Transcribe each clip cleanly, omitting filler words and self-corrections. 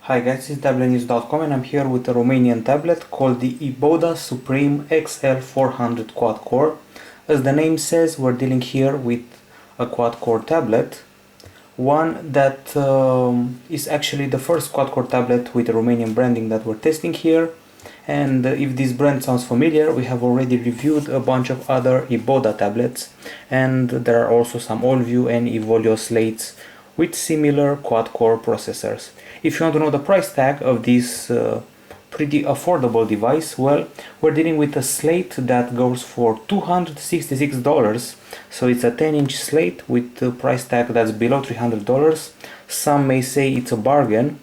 Hi guys, this is Tablet-News.com and I'm here with a Romanian tablet called the E-Boda Supreme XL400 quad-core. As the name says, we're dealing here with a quad-core tablet, one that is actually the first quad-core tablet with a Romanian branding that we're testing here. And if this brand sounds familiar, we have already reviewed a bunch of other E-Boda tablets, and there are also some AllView and Evolio slates with similar quad-core processors. If you want to know the price tag of this pretty affordable device, well, we're dealing with a slate that goes for $266, so it's a 10-inch slate with a price tag that's below $300. Some may say it's a bargain,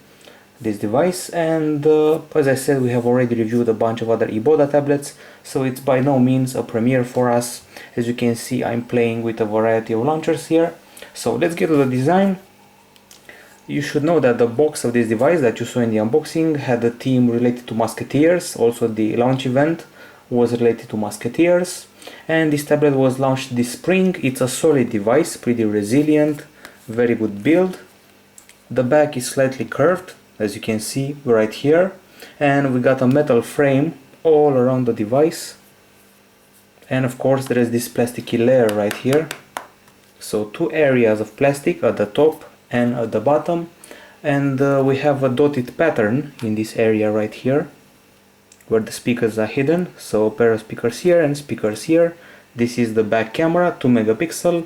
this device, and as I said, we have already reviewed a bunch of other E-Boda tablets, so it's by no means a premiere for us. As you can see, I'm playing with a variety of launchers here. So let's get to the design. You should know that the box of this device that you saw in the unboxing had a theme related to Musketeers. Also the launch event was related to Musketeers, and this tablet was launched this spring. It's a solid device, pretty resilient, very good build. The back is slightly curved, as you can see right here, and we got a metal frame all around the device, and of course there is this plasticky layer right here. So two areas of plastic at the top and at the bottom, and we have a dotted pattern in this area right here where the speakers are hidden. So a pair of speakers here and speakers here. This is the back camera, 2 megapixel.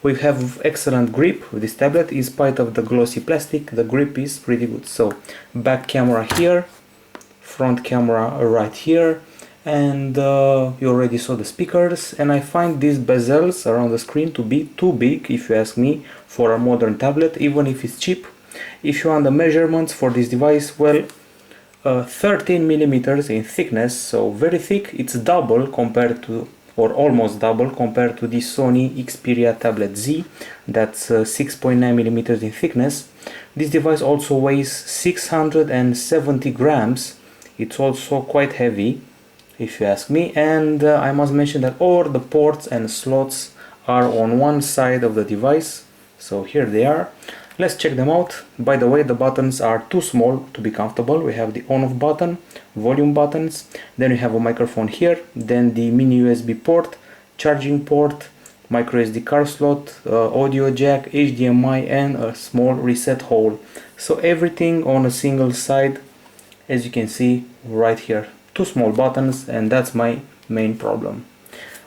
We have excellent grip with this tablet. In spite of the glossy plastic, the grip is pretty good. So back camera here, front camera right here, and you already saw the speakers. And I find these bezels around the screen to be too big, if you ask me, for a modern tablet, even if it's cheap. If you want the measurements for this device, well, 13 millimeters in thickness, so very thick. It's double compared to, or almost double compared to the Sony Xperia Tablet Z, that's 6.9 millimeters in thickness. This device also weighs 670 grams. It's also quite heavy, if you ask me, and I must mention that all the ports and slots are on one side of the device. So here they are. Let's check them out. By the way, the buttons are too small to be comfortable. We have the on-off button, volume buttons, then we have a microphone here, then the mini USB port, charging port, micro SD card slot, audio jack, HDMI, and a small reset hole. So everything on a single side, as you can see right here. Two small buttons, and that's my main problem.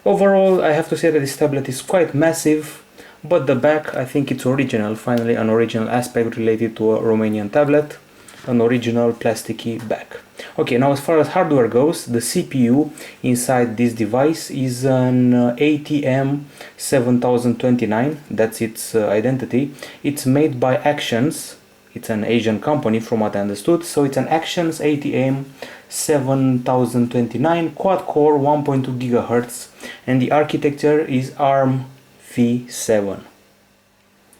Overall, I have to say that this tablet is quite massive, but the back, I think it's original. Finally, an original aspect related to a Romanian tablet, an original plasticky back. Okay, now as far as hardware goes, the CPU inside this device is an ATM7029, that's its identity. It's made by Actions. It's an Asian company from what I understood, so it's an Actions ATM7029 quad-core 1.2 GHz, and the architecture is ARM V7.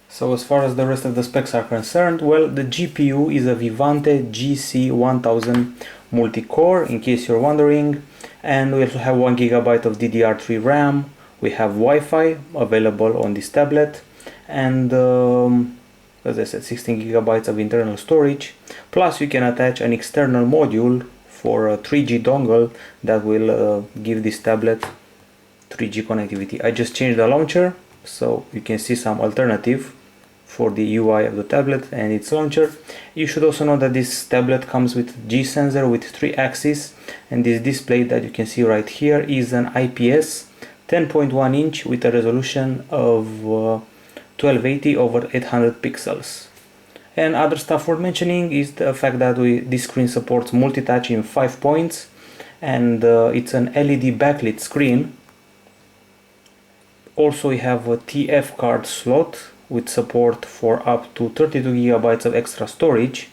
So as far as the rest of the specs are concerned, well, the GPU is a Vivante GC1000 multi-core, in case you're wondering, and we also have 1 GB of DDR3 RAM. We have Wi-Fi available on this tablet, and as I said, 16 GB of internal storage, plus you can attach an external module for a 3G dongle that will give this tablet 3G connectivity. I just changed the launcher, so you can see some alternative for the UI of the tablet and its launcher. You should also know that this tablet comes with G sensor with 3 axes, and this display that you can see right here is an IPS 10.1 inch with a resolution of 1280 over 800 pixels. And other stuff worth mentioning is the fact that this screen supports multi-touch in 5 points, and it's an LED backlit screen. Also, we have a TF card slot with support for up to 32 GB of extra storage,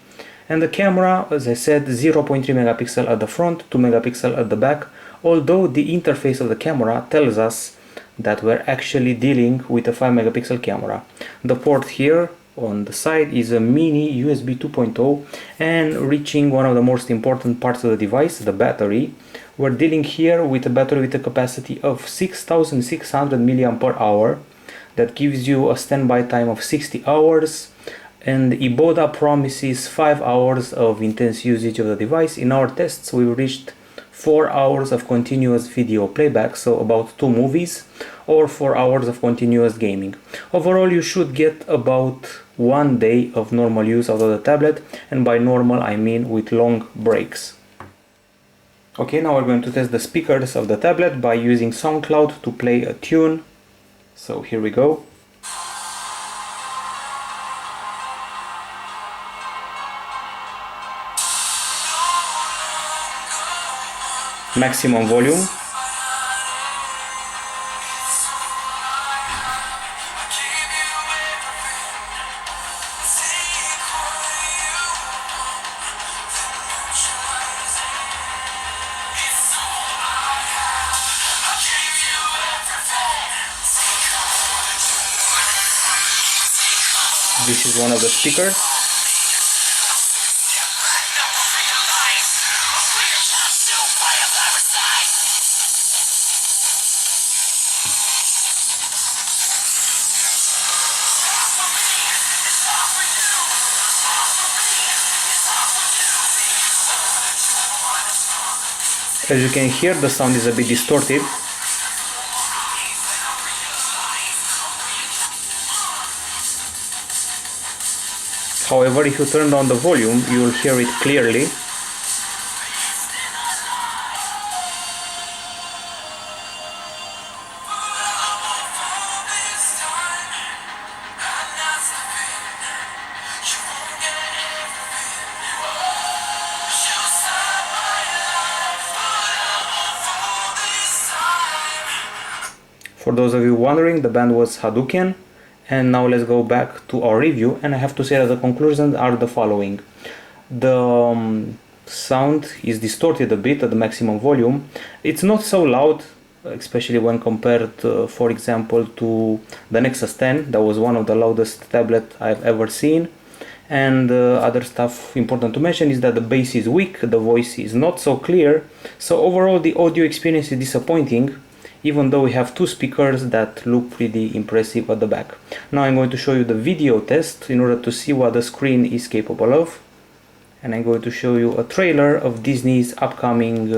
and the camera, as I said, 0.3 megapixel at the front, 2 megapixel at the back, although the interface of the camera tells us that we're actually dealing with a 5 megapixel camera. The port here on the side is a mini USB 2.0, and reaching one of the most important parts of the device, the battery. We're dealing here with a battery with a capacity of 6600 mAh. That gives you a standby time of 60 hours, and E-Boda promises 5 hours of intense usage of the device. In our tests we reached 4 hours of continuous video playback, so about 2 movies, or 4 hours of continuous gaming. Overall you should get about 1 day of normal use out of the tablet, and by normal I mean with long breaks. Okay, now we're going to test the speakers of the tablet by using SoundCloud to play a tune. So here we go. Maximum volume. This is one of the speakers. As you can hear, the sound is a bit distorted. However, if you turn down the volume, you will hear it clearly. For those of you wondering, the band was Hadouken. And now let's go back to our review, and I have to say that the conclusions are the following. The sound is distorted a bit at the maximum volume. It's not so loud, especially when compared, for example, to the Nexus 10. That was one of the loudest tablets I've ever seen. And other stuff important to mention is that the bass is weak, the voice is not so clear. So overall the audio experience is disappointing, even though we have 2 speakers that look pretty impressive at the back. Now I'm going to show you the video test in order to see what the screen is capable of. And I'm going to show you a trailer of Disney's upcoming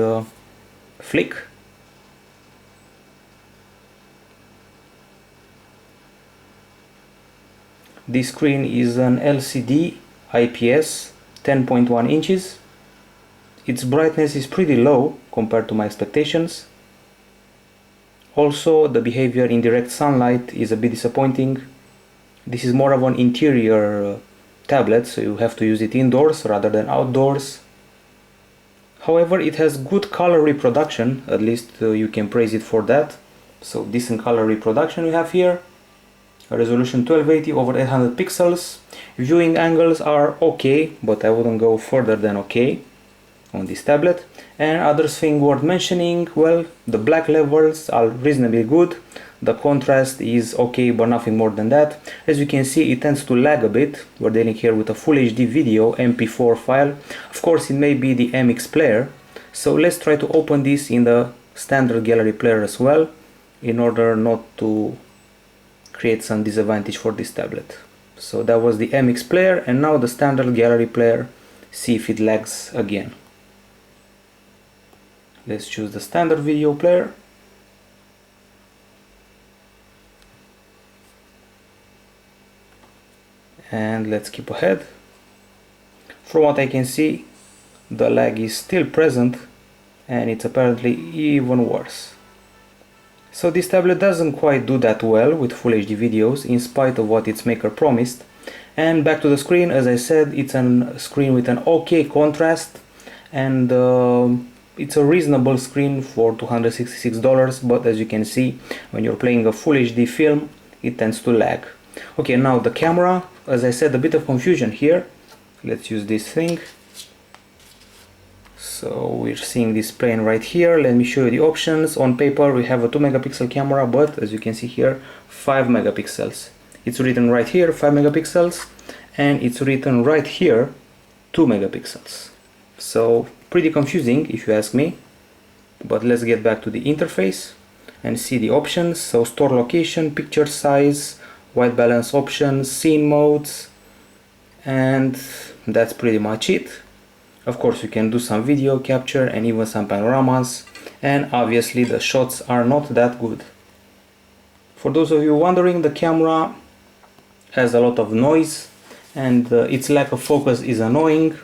flick. This screen is an LCD IPS 10.1 inches. Its brightness is pretty low compared to my expectations. Also, the behavior in direct sunlight is a bit disappointing. This is more of an interior tablet, so you have to use it indoors rather than outdoors. However, it has good color reproduction, at least you can praise it for that. So decent color reproduction we have here. A resolution 1280 over 800 pixels. Viewing angles are okay, but I wouldn't go further than okay on this tablet. And other thing worth mentioning, well, the black levels are reasonably good. The contrast is okay, but nothing more than that. As you can see, it tends to lag a bit. We're dealing here with a full HD video MP4 file. Of course, it may be the MX player. So let's try to open this in the standard gallery player as well, in order not to create some disadvantage for this tablet. So that was the MX player, and now the standard gallery player. See if it lags again. Let's choose the standard video player. And let's keep ahead. From what I can see, the lag is still present, and it's apparently even worse. So this tablet doesn't quite do that well with Full HD videos, in spite of what its maker promised. And back to the screen, as I said, it's a screen with an okay contrast, and it's a reasonable screen for $266, but as you can see, when you're playing a Full HD film, it tends to lag. Okay, now the camera, as I said, a bit of confusion here. Let's use this thing. So we're seeing this plane right here. Let me show you the options. On paper we have a 2 megapixel camera, but as you can see here, 5 megapixels. It's written right here 5 megapixels, and it's written right here 2 megapixels. So pretty confusing if you ask me, but let's get back to the interface and see the options. So store location, picture size, white balance options, scene modes, and that's pretty much it. Of course, you can do some video capture and even some panoramas, and obviously the shots are not that good. For those of you wondering, the camera has a lot of noise and its lack of focus is annoying.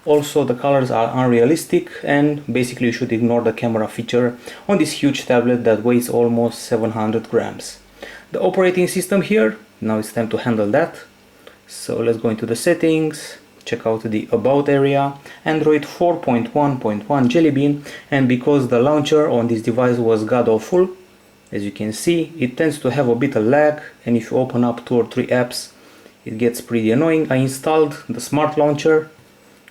Also, the colors are unrealistic, and basically you should ignore the camera feature on this huge tablet that weighs almost 700 grams. The operating system here, now it's time to handle that. So let's go into the settings, check out the about area, Android 4.1.1 Jelly Bean, and because the launcher on this device was god awful, as you can see, it tends to have a bit of lag, and if you open up 2 or 3 apps, it gets pretty annoying. I installed the Smart Launcher.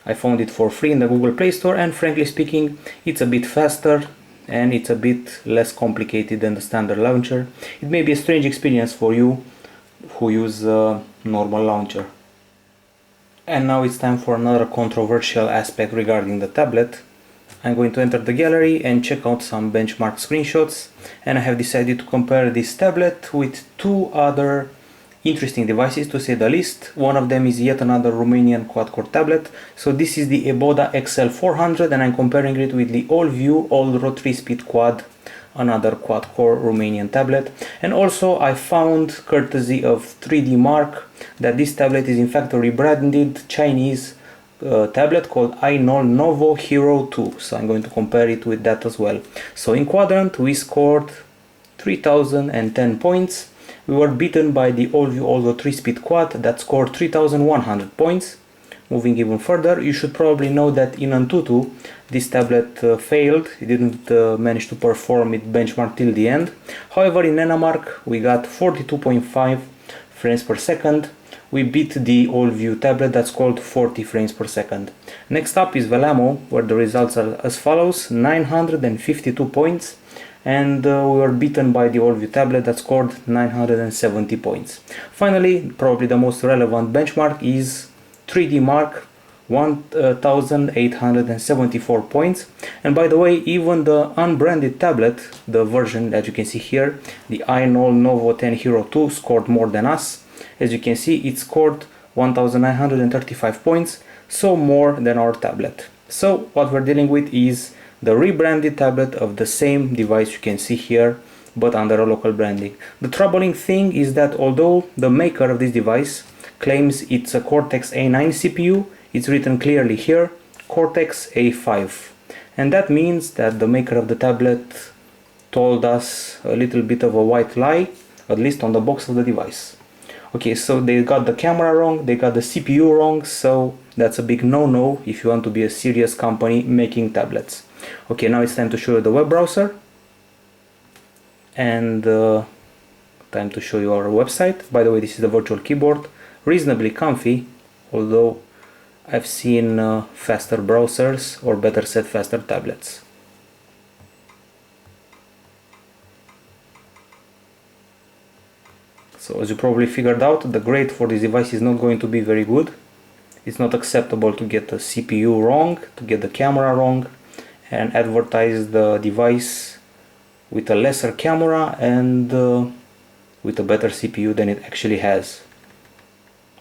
I found it for free in the Google Play Store, and frankly speaking, it's a bit faster and it's a bit less complicated than the standard launcher. It may be a strange experience for you who use a normal launcher. And now it's time for another controversial aspect regarding the tablet. I'm going to enter the gallery and check out some benchmark screenshots, and I have decided to compare this tablet with 2 other interesting devices, to say the least. One of them is yet another Romanian quad-core tablet. So this is the E-Boda XL400, and I'm comparing it with the All-View All-Ro 3-Speed Quad, another quad-core Romanian tablet. And also I found, courtesy of 3D Mark, that this tablet is in fact a rebranded Chinese tablet called iNovo Hero 2. So I'm going to compare it with that as well. So in quadrant we scored 3010 points. We were beaten by the All-View All-Ro 3-Speed Quad that scored 3100 points. Moving even further, you should probably know that in Antutu this tablet failed. It didn't manage to perform its benchmark till the end. However, in Nenamark we got 42.5 frames per second. We beat the All-View tablet that scored 40 frames per second. Next up is Velamo, where the results are as follows: 952 points, and we were beaten by the All-View tablet that scored 970 points. Finally, probably the most relevant benchmark is 3D Mark, 1874 points. And by the way, even the unbranded tablet, the version that you can see here, the iNovo 10 Hero 2, scored more than us. As you can see, it scored 1935 points, so more than our tablet. So what we're dealing with is the rebranded tablet of the same device you can see here, but under a local branding. The troubling thing is that although the maker of this device claims it's a Cortex A9 CPU, it's written clearly here Cortex A5, and that means that the maker of the tablet told us a little bit of a white lie, at least on the box of the device. Okay, so they got the camera wrong, they got the CPU wrong, so that's a big no-no if you want to be a serious company making tablets. Okay, now it's time to show you the web browser, and time to show you our website. By the way, this is the virtual keyboard, reasonably comfy, although I've seen faster browsers, or better said, faster tablets. So as you probably figured out, the grade for this device is not going to be very good. It's not acceptable to get the CPU wrong, to get the camera wrong, and advertise the device with a lesser camera and with a better CPU than it actually has.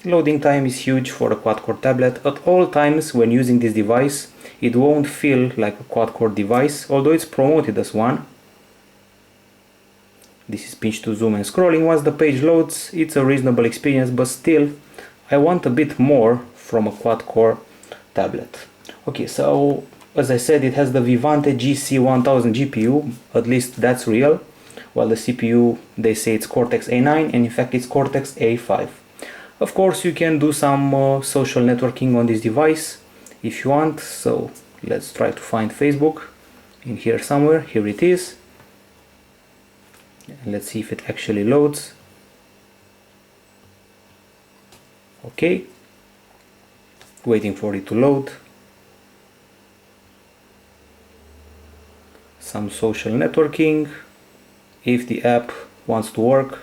Loading time is huge for a quad-core tablet. At all times when using this device, it won't feel like a quad-core device, although it's promoted as one. This is pinch to zoom and scrolling. Once the page loads, it's a reasonable experience, but still, I want a bit more from a quad-core tablet. Okay, so as I said, it has the Vivante GC1000 GPU, at least that's real, while the CPU, they say it's Cortex A9, and in fact it's Cortex A5. Of course, you can do some social networking on this device if you want, so let's try to find Facebook in here somewhere. Here it is. Let's see if it actually loads. Okay, waiting for it to load. Some social networking, if the app wants to work.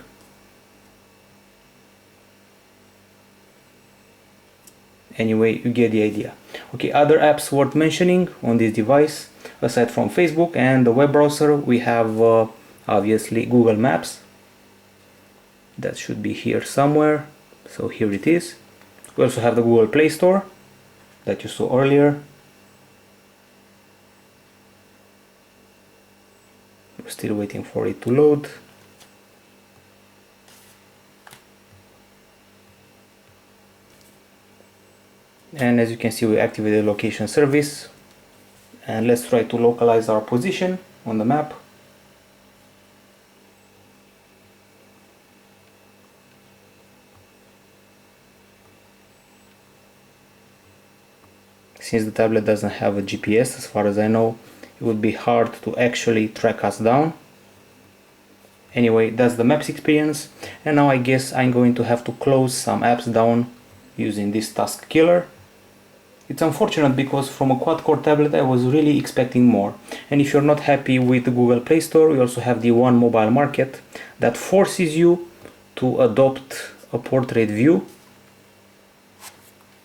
Anyway, you get the idea. Okay, other apps worth mentioning on this device, aside from Facebook and the web browser, we have obviously Google Maps. That should be here somewhere. So here it is. We also have the Google Play Store that you saw earlier. We're still waiting for it to load. And as you can see, we activated the location service. And let's try to localize our position on the map. Since the tablet doesn't have a GPS, as far as I know, it would be hard to actually track us down. Anyway, that's the maps experience, and now I guess I'm going to have to close some apps down using this task killer. It's unfortunate because from a quad-core tablet I was really expecting more. And if you're not happy with the Google Play Store, we also have the One Mobile Market that forces you to adopt a portrait view.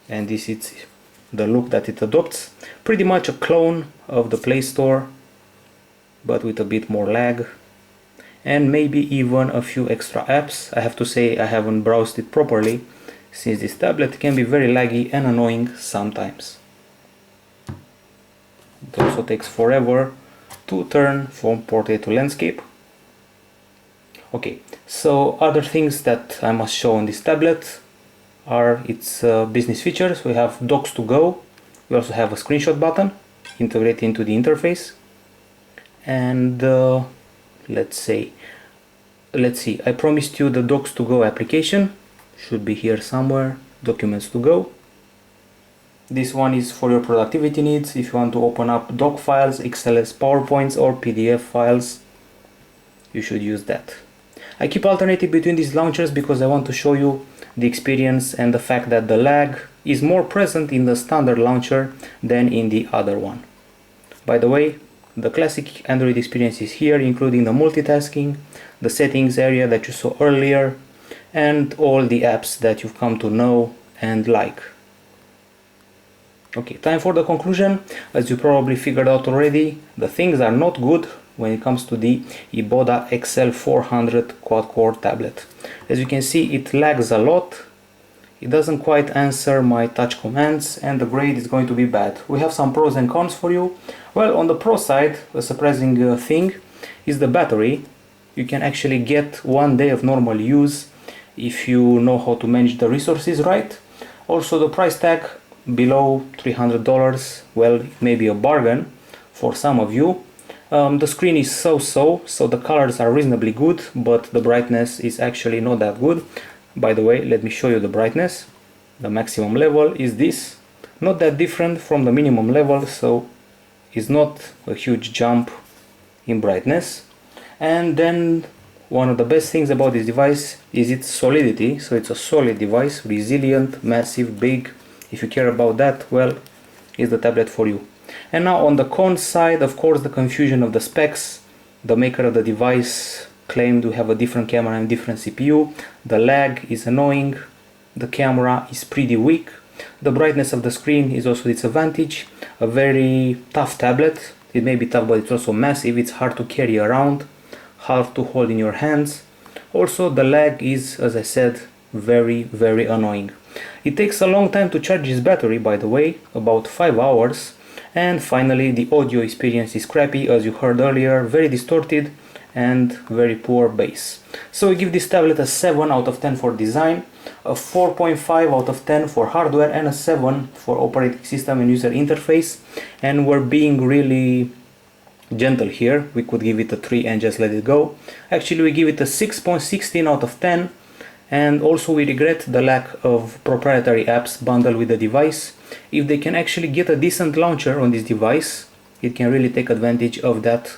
And this is the look that it adopts. Pretty much a clone of the Play Store, but with a bit more lag. And maybe even a few extra apps. I have to say I haven't browsed it properly, since this tablet can be very laggy and annoying sometimes. It also takes forever to turn from portrait to landscape. Okay, so other things that I must show on this tablet are its business features. We have Docs to Go. We also have a screenshot button integrated into the interface. And let's see, I promised you the Docs to Go application. Should be here somewhere, Documents to Go. This one is for your productivity needs. If you want to open up doc files, XLS PowerPoints or PDF files, you should use that. I keep alternating between these launchers because I want to show you the experience and the fact that the lag is more present in the standard launcher than in the other one. By the way, the classic Android experience is here, including the multitasking, the settings area that you saw earlier, and all the apps that you've come to know and like. Okay, time for the conclusion. As you probably figured out already, the things are not good when it comes to the E-Boda XL400 quad-core tablet. As you can see, it lags a lot. It doesn't quite answer my touch commands, and the grade is going to be bad. We have some pros and cons for you. Well, on the pro side, a surprising thing is the battery. You can actually get 1 day of normal use if you know how to manage the resources right. Also, the price tag below $300, well, it may be a bargain for some of you. The screen is so the colors are reasonably good, but the brightness is actually not that good. By the way, let me show you the brightness. The maximum level is this, not that different from the minimum level, so it's not a huge jump in brightness. And then one of the best things about this device is its solidity. So it's a solid device, resilient, massive, big. If you care about that, well, it's the tablet for you. And now on the con side, of course, the confusion of the specs. The maker of the device claimed to have a different camera and different CPU. The lag is annoying. The camera is pretty weak. The brightness of the screen is also its advantage. A very tough tablet. It may be tough, but it's also massive. It's hard to carry around, hard to hold in your hands. Also, the lag is, as I said, very annoying. It takes a long time to charge this battery, by the way, about 5 hours. And finally, the audio experience is crappy, as you heard earlier, very distorted and very poor bass. So we give this tablet a 7 out of 10 for design, a 4.5 out of 10 for hardware, and a 7 for operating system and user interface. And we're being really gentle here. We could give it a 3 and just let it go. Actually, we give it a 6.16 out of 10. And also we regret the lack of proprietary apps bundled with the device. If they can actually get a decent launcher on this device, it can really take advantage of that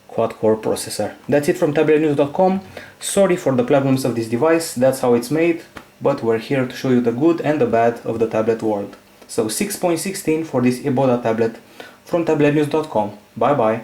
quad-core processor. That's it from Tablet-News.com. Sorry for the problems of this device, that's how it's made, but we're here to show you the good and the bad of the tablet world. So 6.16 for this E-Boda tablet from Tablet-News.com. Bye bye.